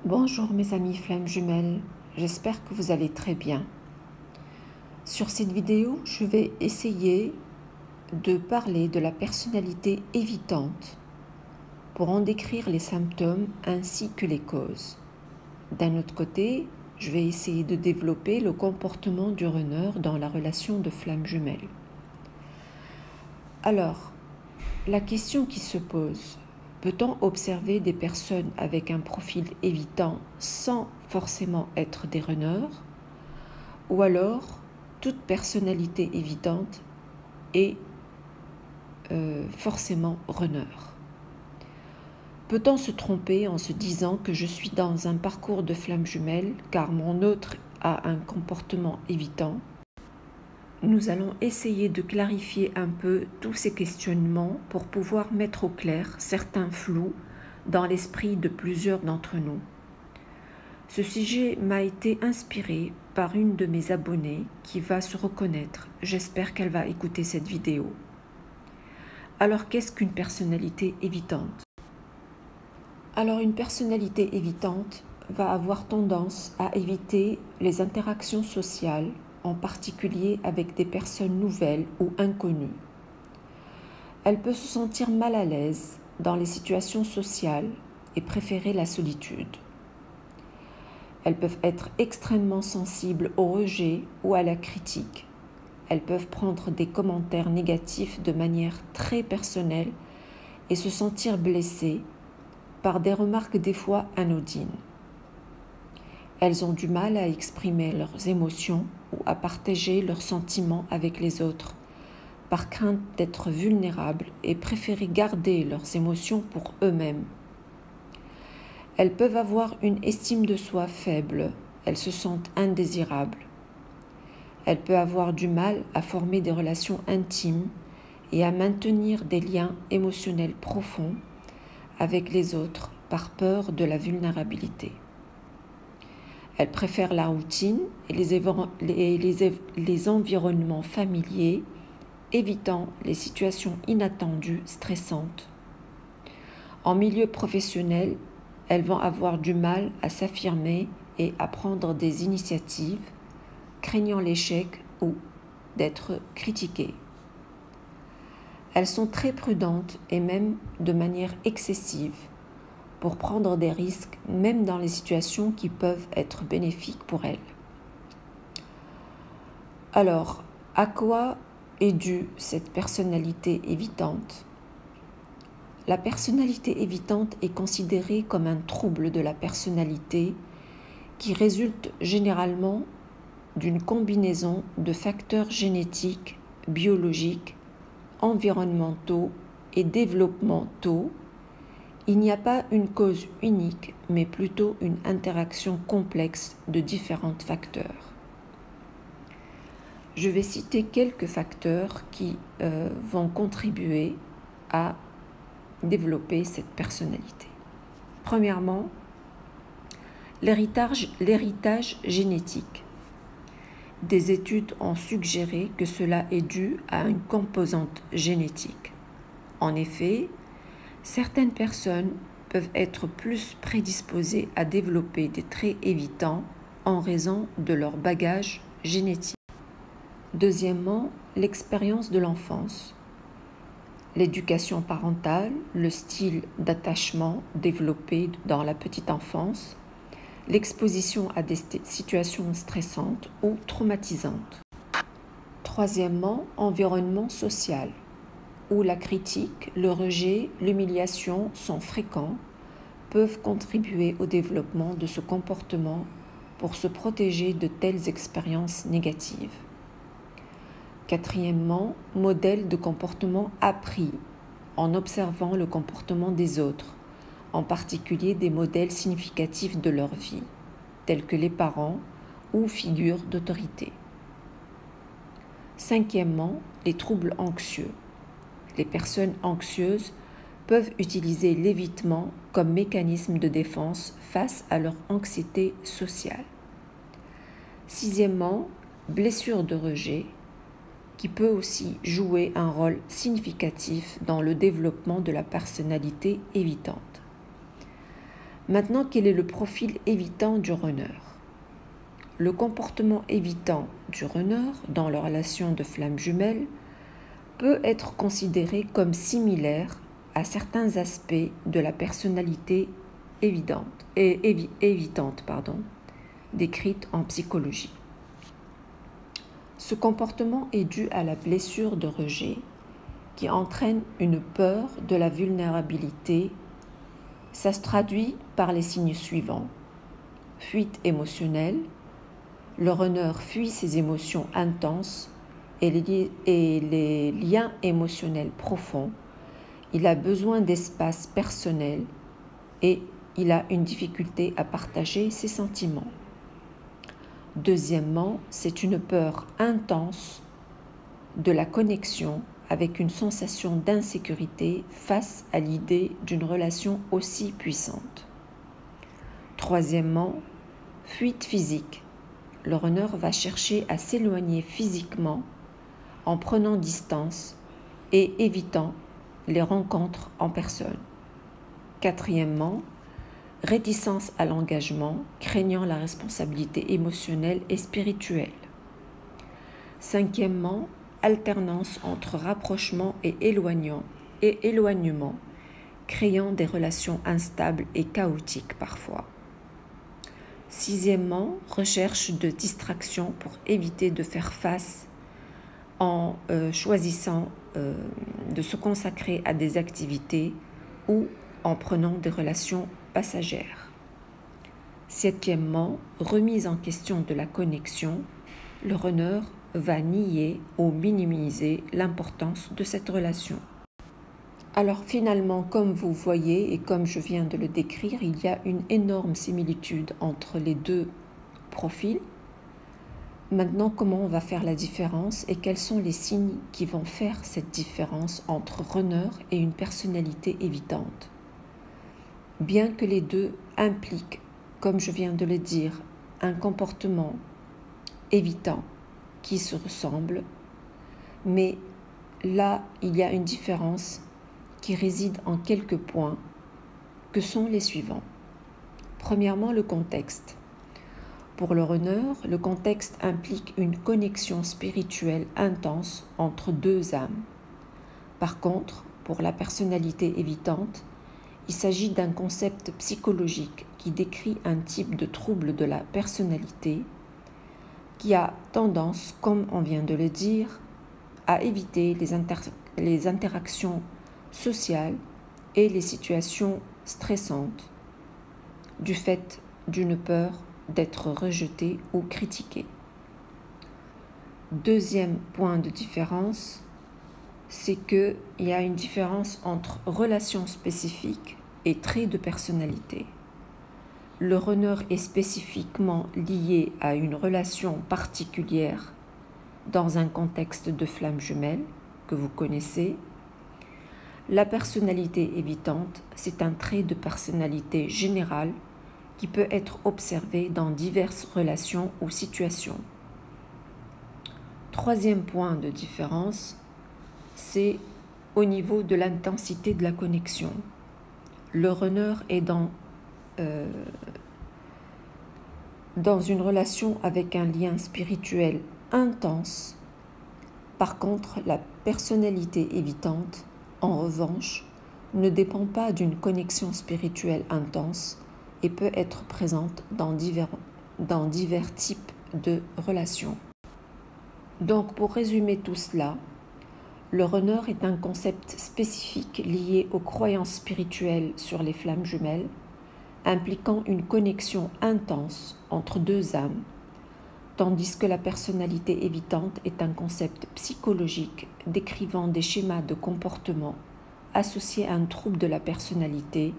Bonjour mes amis flammes jumelles, j'espère que vous allez très bien. Sur cette vidéo, je vais essayer de parler de la personnalité évitante pour en décrire les symptômes ainsi que les causes. D'un autre côté, je vais essayer de développer le comportement du runner dans la relation de flammes jumelles. Alors, la question qui se pose, peut-on observer des personnes avec un profil évitant sans forcément être des runners? Ou alors, toute personnalité évitante est forcément runner? Peut-on se tromper en se disant que je suis dans un parcours de flammes jumelles car mon autre a un comportement évitant? Nous allons essayer de clarifier un peu tous ces questionnements pour pouvoir mettre au clair certains flous dans l'esprit de plusieurs d'entre nous. Ce sujet m'a été inspiré par une de mes abonnées qui va se reconnaître. J'espère qu'elle va écouter cette vidéo. Alors, qu'est-ce qu'une personnalité évitante? Alors, une personnalité évitante va avoir tendance à éviter les interactions sociales, en particulier avec des personnes nouvelles ou inconnues. Elle peut se sentir mal à l'aise dans les situations sociales et préférer la solitude. Elles peuvent être extrêmement sensibles au rejet ou à la critique. Elles peuvent prendre des commentaires négatifs de manière très personnelle et se sentir blessées par des remarques des fois anodines. Elles ont du mal à exprimer leurs émotions ou à partager leurs sentiments avec les autres, par crainte d'être vulnérables et préférer garder leurs émotions pour eux-mêmes. Elles peuvent avoir une estime de soi faible, elles se sentent indésirables. Elles peuvent avoir du mal à former des relations intimes et à maintenir des liens émotionnels profonds avec les autres par peur de la vulnérabilité. Elles préfèrent la routine et les environnements familiers, évitant les situations inattendues, stressantes. En milieu professionnel, elles vont avoir du mal à s'affirmer et à prendre des initiatives, craignant l'échec ou d'être critiquées. Elles sont très prudentes et même de manière excessive pour prendre des risques, même dans les situations qui peuvent être bénéfiques pour elles. Alors, à quoi est due cette personnalité évitante? La personnalité évitante est considérée comme un trouble de la personnalité qui résulte généralement d'une combinaison de facteurs génétiques, biologiques, environnementaux et développementaux. Il n'y a pas une cause unique, mais plutôt une interaction complexe de différents facteurs. Je vais citer quelques facteurs qui vont contribuer à développer cette personnalité. Premièrement, l'héritage génétique. Des études ont suggéré que cela est dû à une composante génétique. En effet, certaines personnes peuvent être plus prédisposées à développer des traits évitants en raison de leur bagage génétique. Deuxièmement, l'expérience de l'enfance. L'éducation parentale, le style d'attachement développé dans la petite enfance, l'exposition à des situations stressantes ou traumatisantes. Troisièmement, environnement social, où la critique, le rejet, l'humiliation sont fréquents, peuvent contribuer au développement de ce comportement pour se protéger de telles expériences négatives. Quatrièmement, modèle de comportement appris en observant le comportement des autres, en particulier des modèles significatifs de leur vie, tels que les parents ou figures d'autorité. Cinquièmement, les troubles anxieux. Les personnes anxieuses peuvent utiliser l'évitement comme mécanisme de défense face à leur anxiété sociale. Sixièmement, blessure de rejet, qui peut aussi jouer un rôle significatif dans le développement de la personnalité évitante. Maintenant, quel est le profil évitant du runner? Le comportement évitant du runner dans la relation de flamme jumelle peut être considéré comme similaire à certains aspects de la personnalité évitante, décrite en psychologie. Ce comportement est dû à la blessure de rejet qui entraîne une peur de la vulnérabilité. Ça se traduit par les signes suivants. Fuite émotionnelle. Le runner fuit ses émotions intenses et les liens émotionnels profonds. Il a besoin d'espace personnel et il a une difficulté à partager ses sentiments. Deuxièmement, c'est une peur intense de la connexion avec une sensation d'insécurité face à l'idée d'une relation aussi puissante. Troisièmement, fuite physique. Le runner va chercher à s'éloigner physiquement en prenant distance et évitant les rencontres en personne. Quatrièmement, réticence à l'engagement, craignant la responsabilité émotionnelle et spirituelle. Cinquièmement, alternance entre rapprochement et éloignement, créant des relations instables et chaotiques parfois. Sixièmement, recherche de distraction pour éviter de faire face en choisissant de se consacrer à des activités ou en prenant des relations passagères. Septièmement, remise en question de la connexion. Le runner va nier ou minimiser l'importance de cette relation. Alors finalement, comme vous voyez et comme je viens de le décrire, il y a une énorme similitude entre les deux profils. Maintenant, comment on va faire la différence et quels sont les signes qui vont faire cette différence entre runner et une personnalité évitante? Bien que les deux impliquent, comme je viens de le dire, un comportement évitant qui se ressemble, mais là, il y a une différence qui réside en quelques points, que sont les suivants. Premièrement, le contexte. Pour le runner, le contexte implique une connexion spirituelle intense entre deux âmes. Par contre, pour la personnalité évitante, il s'agit d'un concept psychologique qui décrit un type de trouble de la personnalité qui a tendance, comme on vient de le dire, à éviter les interactions sociales et les situations stressantes du fait d'une peur d'être rejeté ou critiqué. Deuxième point de différence, c'est qu'il y a une différence entre relations spécifiques et traits de personnalité. Le runner est spécifiquement lié à une relation particulière dans un contexte de flamme jumelle que vous connaissez. La personnalité évitante, c'est un trait de personnalité générale qui peut être observé dans diverses relations ou situations. Troisième point de différence, c'est au niveau de l'intensité de la connexion. Le runner est dans une relation avec un lien spirituel intense. Par contre, la personnalité évitante, en revanche, ne dépend pas d'une connexion spirituelle intense et peut être présente dans divers types de relations. Donc, pour résumer tout cela, le runner est un concept spécifique lié aux croyances spirituelles sur les flammes jumelles, impliquant une connexion intense entre deux âmes, tandis que la personnalité évitante est un concept psychologique décrivant des schémas de comportement associés à un trouble de la personnalité.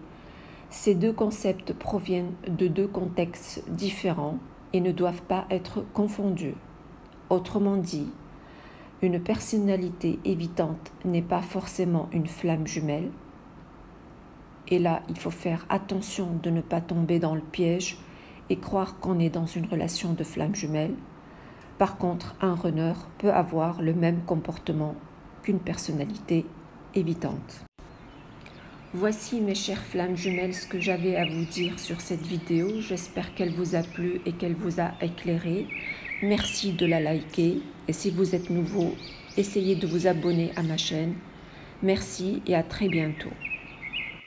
Ces deux concepts proviennent de deux contextes différents et ne doivent pas être confondus. Autrement dit, une personnalité évitante n'est pas forcément une flamme jumelle. Et là, il faut faire attention de ne pas tomber dans le piège et croire qu'on est dans une relation de flamme jumelle. Par contre, un runner peut avoir le même comportement qu'une personnalité évitante. Voici mes chères flammes jumelles ce que j'avais à vous dire sur cette vidéo. J'espère qu'elle vous a plu et qu'elle vous a éclairé. Merci de la liker et si vous êtes nouveau, essayez de vous abonner à ma chaîne. Merci et à très bientôt.